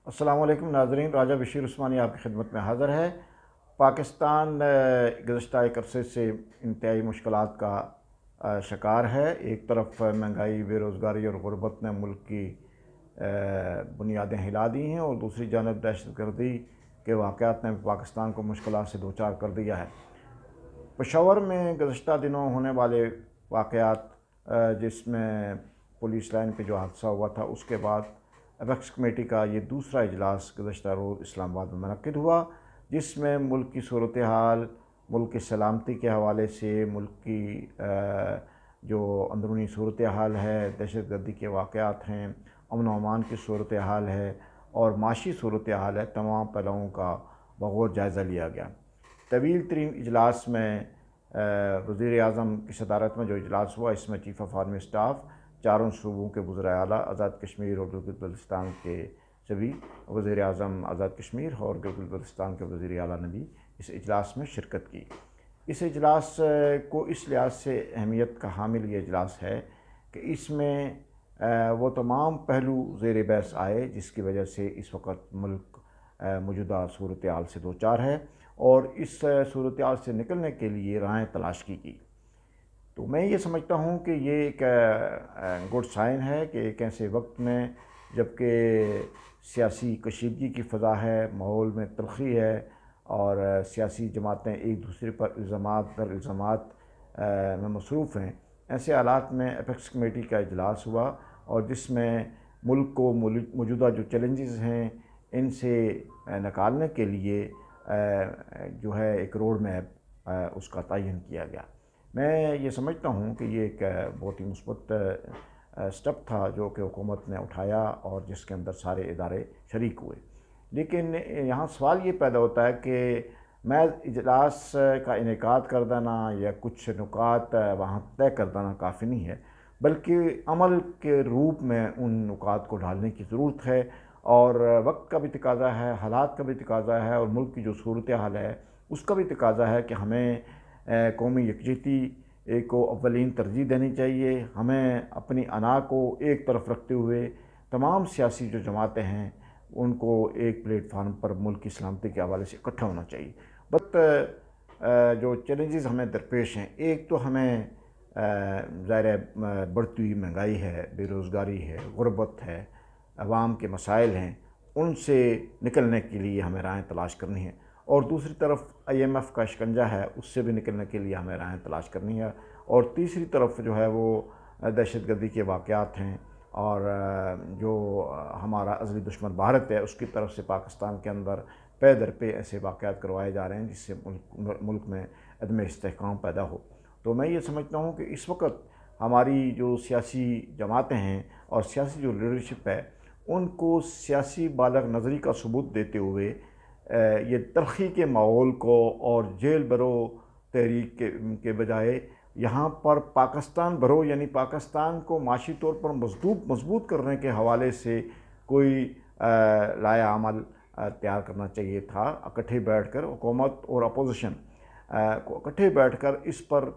السلام علیکم ناظرین، راجہ بشیر عثمانی آپ کی خدمت میں حاضر ہے۔ پاکستان گزشتہ ایک عرصے سے انتہائی مشکلات کا شکار ہے۔ ایک طرف مہنگائی، بے روزگاری اور غربت نے ملک کی بنیادیں ہلا دی ہیں، اور دوسری جانب دہشت گردی کے واقعات نے پاکستان کو مشکلات سے دوچار کر دیا ہے۔ پشاور میں گزشتہ دنوں ہونے والے واقعات، جس میں پولیس لائن پہ جو حادثہ ہوا تھا، اس کے بعد ایپیکس کمیٹی کا یہ دوسرا اجلاس گزشتہ روز اسلام آباد میں منعقد ہوا، جس میں ملک کی صورتحال، ملک کی سلامتی کے حوالے سے، ملک کی جو اندرونی صورتحال ہے، دہشت گردی کے واقعات ہیں، امن و امان کی صورتحال ہے اور معاشی صورتحال ہے، تمام پہلوؤں کا بغور جائزہ لیا گیا۔ طویل ترین اجلاس میں وزیر اعظم کی صدارت میں جو اجلاس ہوا، اس میں چیف آف آرمی اسٹاف، چاروں صوبوں کے وزرائے اعلیٰ، آزاد کشمیر اور گلگت بلتستان کے سبھی وزیر اعظم آزاد کشمیر اور گلگت بلتستان کے وزیر اعلیٰ نے بھی اس اجلاس میں شرکت کی۔ اس اجلاس کو اس لحاظ سے اہمیت کا حامل یہ اجلاس ہے کہ اس میں وہ تمام پہلو زیر بحث آئے جس کی وجہ سے اس وقت ملک موجودہ صورتحال سے دوچار ہے، اور اس صورتحال سے نکلنے کے لیے راہیں تلاش کی۔ تو میں یہ سمجھتا ہوں کہ یہ ایک گڈ سائن ہے کہ ایک ایسے وقت میں جب کہ سیاسی کشیدگی کی فضا ہے، ماحول میں تلخی ہے، اور سیاسی جماعتیں ایک دوسرے پر الزامات در الزامات میں مصروف ہیں، ایسے حالات میں ایپیکس کمیٹی کا اجلاس ہوا، اور جس میں ملک کو موجودہ جو چیلنجز ہیں ان سے نکالنے کے لیے جو ہے ایک روڈ میپ اس کا تعین کیا گیا۔ میں یہ سمجھتا ہوں کہ یہ ایک بہت ہی مثبت سٹیپ تھا جو کہ حکومت نے اٹھایا، اور جس کے اندر سارے ادارے شریک ہوئے۔ لیکن یہاں سوال یہ پیدا ہوتا ہے کہ محض اجلاس کا انعقاد کر دینا یا کچھ نکات وہاں طے کر دینا کافی نہیں ہے، بلکہ عمل کے روپ میں ان نکات کو ڈھالنے کی ضرورت ہے، اور وقت کا بھی تقاضا ہے، حالات کا بھی تقاضا ہے، اور ملک کی جو صورتحال ہے اس کا بھی تقاضا ہے کہ ہمیں قومی یکجہتی کو اولین ترجیح دینی چاہیے۔ ہمیں اپنی انا کو ایک طرف رکھتے ہوئے تمام سیاسی جو جماعتیں ہیں ان کو ایک پلیٹ فارم پر ملک کی سلامتی کے حوالے سے اکٹھا ہونا چاہیے۔ بٹ جو چیلنجز ہمیں درپیش ہیں، ایک تو ہمیں ظاہر ہے بڑھتی ہوئی مہنگائی ہے، بے روزگاری ہے، غربت ہے، عوام کے مسائل ہیں، ان سے نکلنے کے لیے ہمیں راہیں تلاش کرنی ہے، اور دوسری طرف IMF کا شکنجہ ہے، اس سے بھی نکلنے کے لیے ہمیں راہیں تلاش کرنی ہے، اور تیسری طرف جو ہے وہ دہشت گردی کے واقعات ہیں، اور جو ہمارا ازلی دشمن بھارت ہے اس کی طرف سے پاکستان کے اندر پے در پہ ایسے واقعات کروائے جا رہے ہیں جس سے ملک میں عدم استحکام پیدا ہو۔ تو میں یہ سمجھتا ہوں کہ اس وقت ہماری جو سیاسی جماعتیں ہیں اور سیاسی جو لیڈرشپ ہے، ان کو سیاسی بالغ نظری کا ثبوت دیتے ہوئے یہ تلخی کے ماحول کو اور جیل برو تحریک کے بجائے یہاں پر پاکستان برو، یعنی پاکستان کو معاشی طور پر مضبوط کرنے کے حوالے سے کوئی لائحہ عمل تیار کرنا چاہیے تھا۔ اکٹھے بیٹھ کر حکومت اور اپوزیشن کو اکٹھے بیٹھ کر اس پر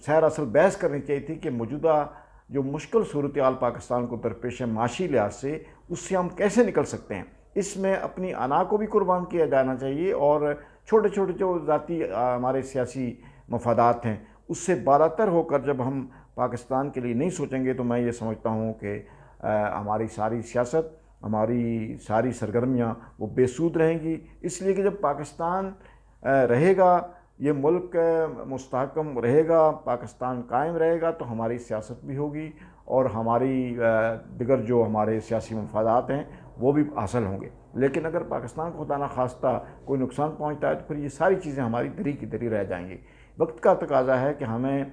سیر اصل بحث کرنی چاہیے تھی کہ موجودہ جو مشکل صورتحال پاکستان کو درپیش ہے معاشی لحاظ سے، اس سے ہم کیسے نکل سکتے ہیں۔ اس میں اپنی انا کو بھی قربان کیا جانا چاہیے، اور چھوٹے چھوٹے جو ذاتی ہمارے سیاسی مفادات ہیں اس سے بالاتر ہو کر جب ہم پاکستان کے لیے نہیں سوچیں گے تو میں یہ سمجھتا ہوں کہ ہماری ساری سیاست، ہماری ساری سرگرمیاں وہ بے سود رہیں گی۔ اس لیے کہ جب پاکستان رہے گا، یہ ملک مستحکم رہے گا، پاکستان قائم رہے گا، تو ہماری سیاست بھی ہوگی، اور ہماری دیگر جو ہمارے سیاسی مفادات ہیں وہ بھی حاصل ہوں گے۔ لیکن اگر پاکستان کو خدا نخواستہ کوئی نقصان پہنچتا ہے تو پھر یہ ساری چیزیں ہماری دری کی دری رہ جائیں گی۔ وقت کا تقاضا ہے کہ ہمیں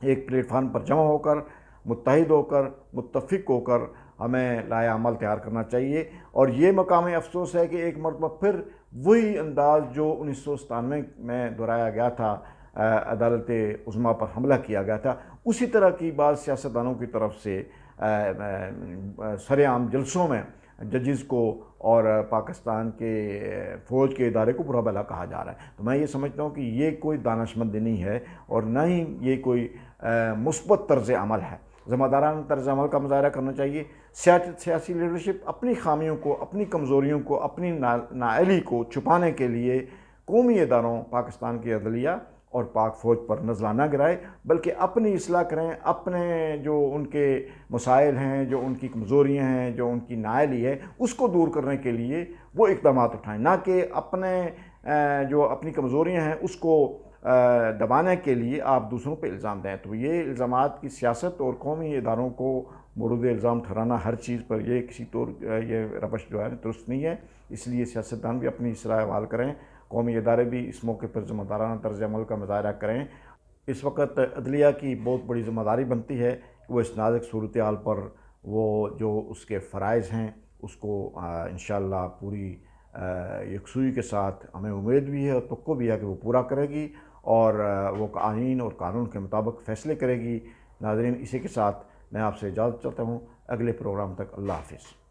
ایک پلیٹ فارم پر جمع ہو کر، متحد ہو کر، متفق ہو کر ہمیں لائحہ عمل تیار کرنا چاہیے، اور یہ مقام افسوس ہے کہ ایک مرتبہ پھر وہی انداز جو 1997 میں دہرایا گیا تھا، عدالت عظمیٰ پر حملہ کیا گیا تھا، اسی طرح کی بعض سیاستدانوں کی طرف سے سر عام جلسوں میں ججز کو اور پاکستان کے فوج کے ادارے کو برا بھلا کہا جا رہا ہے۔ تو میں یہ سمجھتا ہوں کہ یہ کوئی دانشمندی نہیں ہے اور نہ ہی یہ کوئی مثبت طرز عمل ہے۔ ذمہ دارانہ طرز عمل کا مظاہرہ کرنا چاہیے۔ سیاسی لیڈرشپ اپنی خامیوں کو، اپنی کمزوریوں کو، اپنی نااہلی کو چھپانے کے لیے قومی اداروں، پاکستان کی عدلیہ اور پاک فوج پر نزلہ نہ گرائے، بلکہ اپنی اصلاح کریں، اپنے جو ان کے مسائل ہیں، جو ان کی کمزوریاں ہیں، جو ان کی نااہلی ہے، اس کو دور کرنے کے لیے وہ اقدامات اٹھائیں، نہ کہ جو اپنی کمزوریاں ہیں اس کو دبانے کے لیے آپ دوسروں پہ الزام دیں۔ تو یہ الزامات کی سیاست اور قومی اداروں کو مورد الزام ٹھہرانا ہر چیز پر یہ کسی طور یہ روش جو ہے درست نہیں ہے۔ اس لیے سیاستدان بھی اپنی اصلاح احوال کریں، قومی ادارے بھی اس موقع پر ذمہ دارانہ طرز عمل کا مظاہرہ کریں۔ اس وقت عدلیہ کی بہت بڑی ذمہ داری بنتی ہے کہ وہ اس نازک صورتحال پر وہ جو اس کے فرائض ہیں اس کو انشاءاللہ پوری یکسوئی کے ساتھ، ہمیں امید بھی ہے اور توقع بھی ہے کہ وہ پورا کرے گی اور وہ آئین اور قانون کے مطابق فیصلے کرے گی۔ ناظرین، اسی کے ساتھ میں آپ سے اجازت چاہتا ہوں۔ اگلے پروگرام تک اللہ حافظ۔